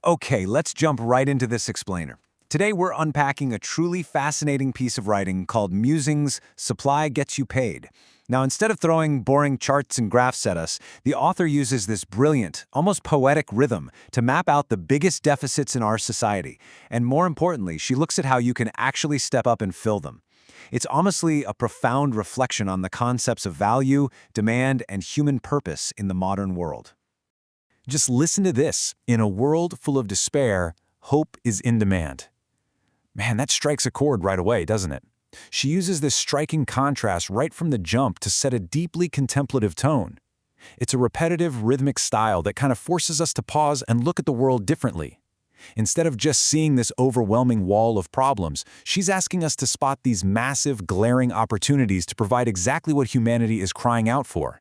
Okay, let's jump right into this explainer. Today we're unpacking a truly fascinating piece of writing called Musings, Supply Gets You Paid. Now, instead of throwing boring charts and graphs at us, the author uses this brilliant, almost poetic rhythm to map out the biggest deficits in our society. And more importantly, she looks at how you can actually step up and fill them. It's honestly a profound reflection on the concepts of value, demand, and human purpose in the modern world. Just listen to this. In a world full of despair, hope is in demand. Man, that strikes a chord right away, doesn't it? She uses this striking contrast right from the jump to set a deeply contemplative tone. It's a repetitive, rhythmic style that kind of forces us to pause and look at the world differently. Instead of just seeing this overwhelming wall of problems, she's asking us to spot these massive, glaring opportunities to provide exactly what humanity is crying out for.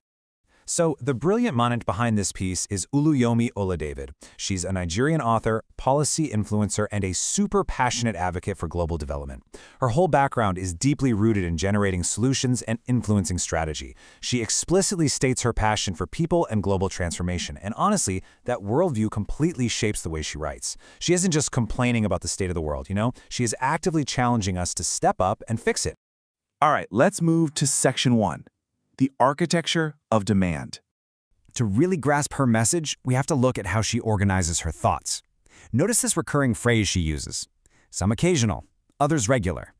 So, the brilliant mind behind this piece is Oluyomi Oladevid. She's a Nigerian author, policy influencer, and a super passionate advocate for global development. Her whole background is deeply rooted in generating solutions and influencing strategy. She explicitly states her passion for people and global transformation, and honestly, that worldview completely shapes the way she writes. She isn't just complaining about the state of the world, She is actively challenging us to step up and fix it. All right, let's move to section 1, the architecture of demand. To really grasp her message, we have to look at how she organizes her thoughts. Notice this recurring phrase she uses. Some occasional, others regular.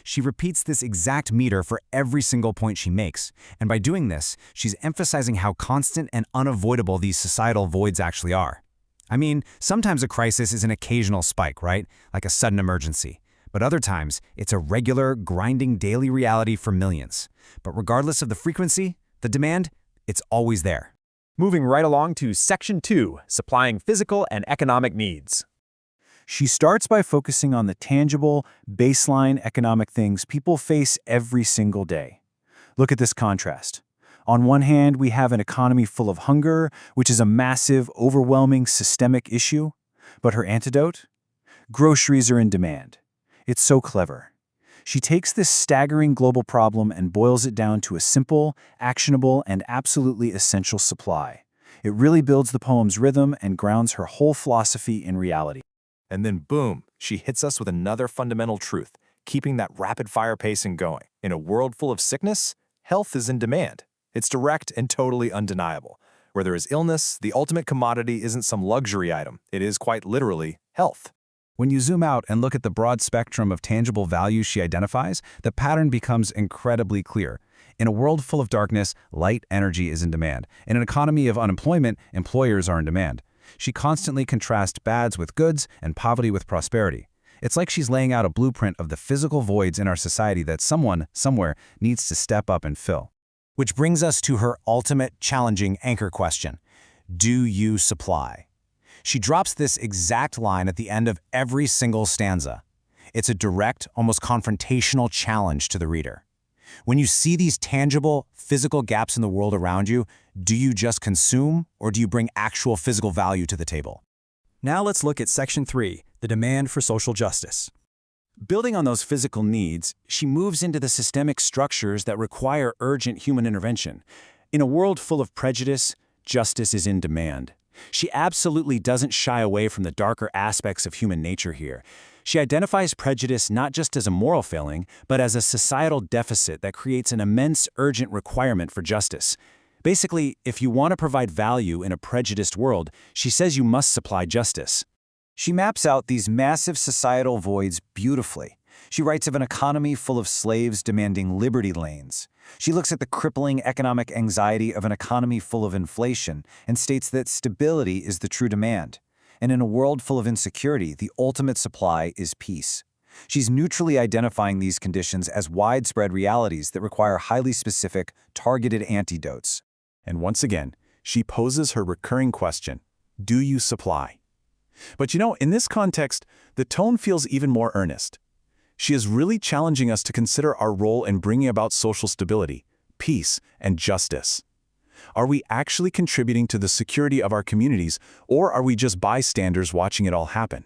She repeats this exact meter for every single point she makes, and by doing this, she's emphasizing how constant and unavoidable these societal voids actually are. I mean, sometimes a crisis is an occasional spike, right? Like a sudden emergency. But other times, it's a regular, grinding daily reality for millions. But regardless of the frequency, the demand, it's always there. Moving right along to Section 2, Supplying Physical and Economic Needs. She starts by focusing on the tangible, baseline economic things people face every single day. Look at this contrast. On one hand, we have an economy full of hunger, which is a massive, overwhelming, systemic issue. But her antidote? Groceries are in demand. It's so clever. She takes this staggering global problem and boils it down to a simple, actionable, and absolutely essential supply. It really builds the poem's rhythm and grounds her whole philosophy in reality. And then boom, she hits us with another fundamental truth, keeping that rapid-fire pacing going. In a world full of sickness, health is in demand. It's direct and totally undeniable. Where there is illness, the ultimate commodity isn't some luxury item. It is quite literally health. When you zoom out and look at the broad spectrum of tangible values she identifies, the pattern becomes incredibly clear. In a world full of darkness, light energy is in demand. In an economy of unemployment, employers are in demand. She constantly contrasts bads with goods and poverty with prosperity. It's like she's laying out a blueprint of the physical voids in our society that someone, somewhere, needs to step up and fill. Which brings us to her ultimate challenging anchor question. Do you supply? She drops this exact line at the end of every single stanza. It's a direct, almost confrontational challenge to the reader. When you see these tangible, physical gaps in the world around you, do you just consume, or do you bring actual physical value to the table? Now let's look at Section 3, the demand for social justice. Building on those physical needs, she moves into the systemic structures that require urgent human intervention. In a world full of prejudice, justice is in demand. She absolutely doesn't shy away from the darker aspects of human nature here. She identifies prejudice not just as a moral failing, but as a societal deficit that creates an immense, urgent requirement for justice. Basically, if you want to provide value in a prejudiced world, she says you must supply justice. She maps out these massive societal voids beautifully. She writes of an economy full of slaves demanding liberty lanes. She looks at the crippling economic anxiety of an economy full of inflation and states that stability is the true demand. And in a world full of insecurity, the ultimate supply is peace. She's neutrally identifying these conditions as widespread realities that require highly specific, targeted antidotes. And once again, she poses her recurring question, do you supply? But in this context, the tone feels even more earnest. She is really challenging us to consider our role in bringing about social stability, peace, and justice. Are we actually contributing to the security of our communities, or are we just bystanders watching it all happen?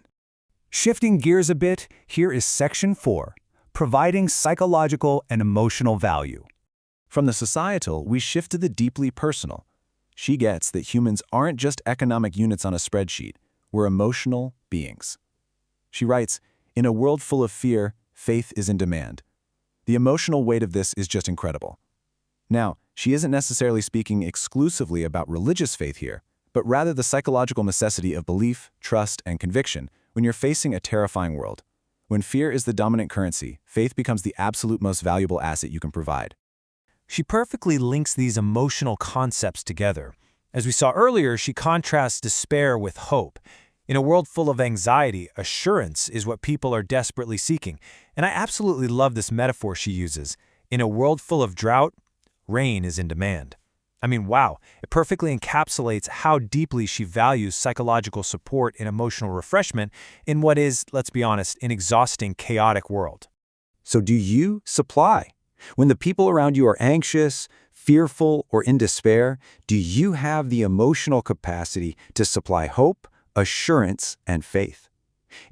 Shifting gears a bit, here is Section 4, Providing Psychological and Emotional Value. From the societal, we shift to the deeply personal. She gets that humans aren't just economic units on a spreadsheet. we're emotional beings. She writes, in a world full of fear, faith is in demand. The emotional weight of this is just incredible. Now, she isn't necessarily speaking exclusively about religious faith here, but rather the psychological necessity of belief, trust, and conviction when you're facing a terrifying world. When fear is the dominant currency, faith becomes the absolute most valuable asset you can provide. She perfectly links these emotional concepts together. As we saw earlier, she contrasts despair with hope. In a world full of anxiety, assurance is what people are desperately seeking. And I absolutely love this metaphor she uses. In a world full of drought, rain is in demand. I mean, wow, it perfectly encapsulates how deeply she values psychological support and emotional refreshment in what is, let's be honest, an exhausting, chaotic world. So do you supply? When the people around you are anxious, fearful, or in despair, do you have the emotional capacity to supply hope, assurance, and faith?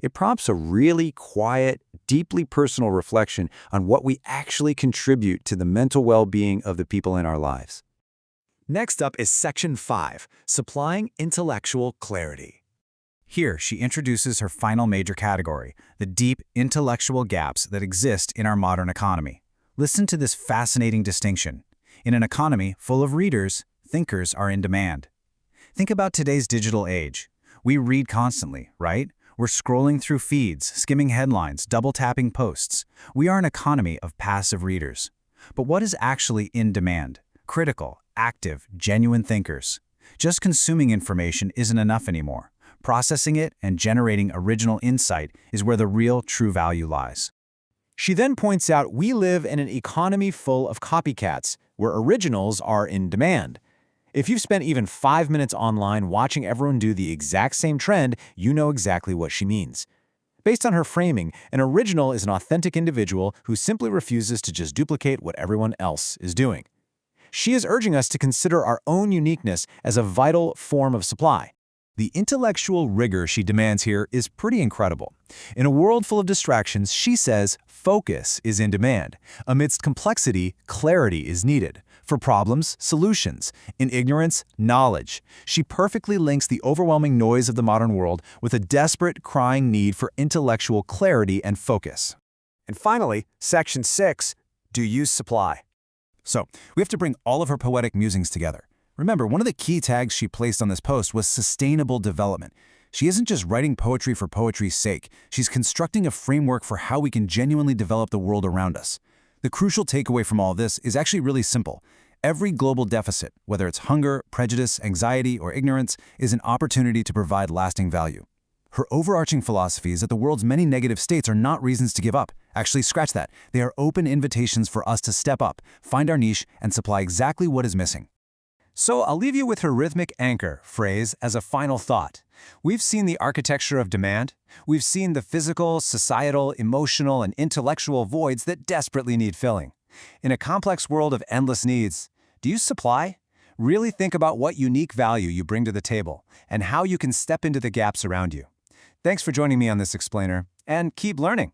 It prompts a really quiet, deeply personal reflection on what we actually contribute to the mental well-being of the people in our lives. Next up is Section 5, Supplying Intellectual Clarity. Here, she introduces her final major category, the deep intellectual gaps that exist in our modern economy. Listen to this fascinating distinction. In an economy full of readers, thinkers are in demand. Think about today's digital age. We read constantly, right? We're scrolling through feeds, skimming headlines, double-tapping posts. We are an economy of passive readers. But what is actually in demand? Critical, active, genuine thinkers. Just consuming information isn't enough anymore. Processing it and generating original insight is where the real true value lies. She then points out we live in an economy full of copycats, where originals are in demand. If you've spent even 5 minutes online watching everyone do the exact same trend, you know exactly what she means. Based on her framing, an original is an authentic individual who simply refuses to just duplicate what everyone else is doing. She is urging us to consider our own uniqueness as a vital form of supply. The intellectual rigor she demands here is pretty incredible. In a world full of distractions, she says focus is in demand. Amidst complexity, clarity is needed. For problems, solutions. In ignorance, knowledge. She perfectly links the overwhelming noise of the modern world with a desperate, crying need for intellectual clarity and focus. And finally, Section 6, Do You Supply? So, we have to bring all of her poetic musings together. Remember, one of the key tags she placed on this post was sustainable development. She isn't just writing poetry for poetry's sake. She's constructing a framework for how we can genuinely develop the world around us. The crucial takeaway from all this is actually really simple. Every global deficit, whether it's hunger, prejudice, anxiety, or ignorance, is an opportunity to provide lasting value. Her overarching philosophy is that the world's many negative states are not reasons to give up. Actually, scratch that. They are open invitations for us to step up, find our niche, and supply exactly what is missing. So I'll leave you with her rhythmic anchor phrase as a final thought. We've seen the architecture of demand. We've seen the physical, societal, emotional, and intellectual voids that desperately need filling. In a complex world of endless needs, do you supply? Really think about what unique value you bring to the table and how you can step into the gaps around you. Thanks for joining me on this explainer, and keep learning.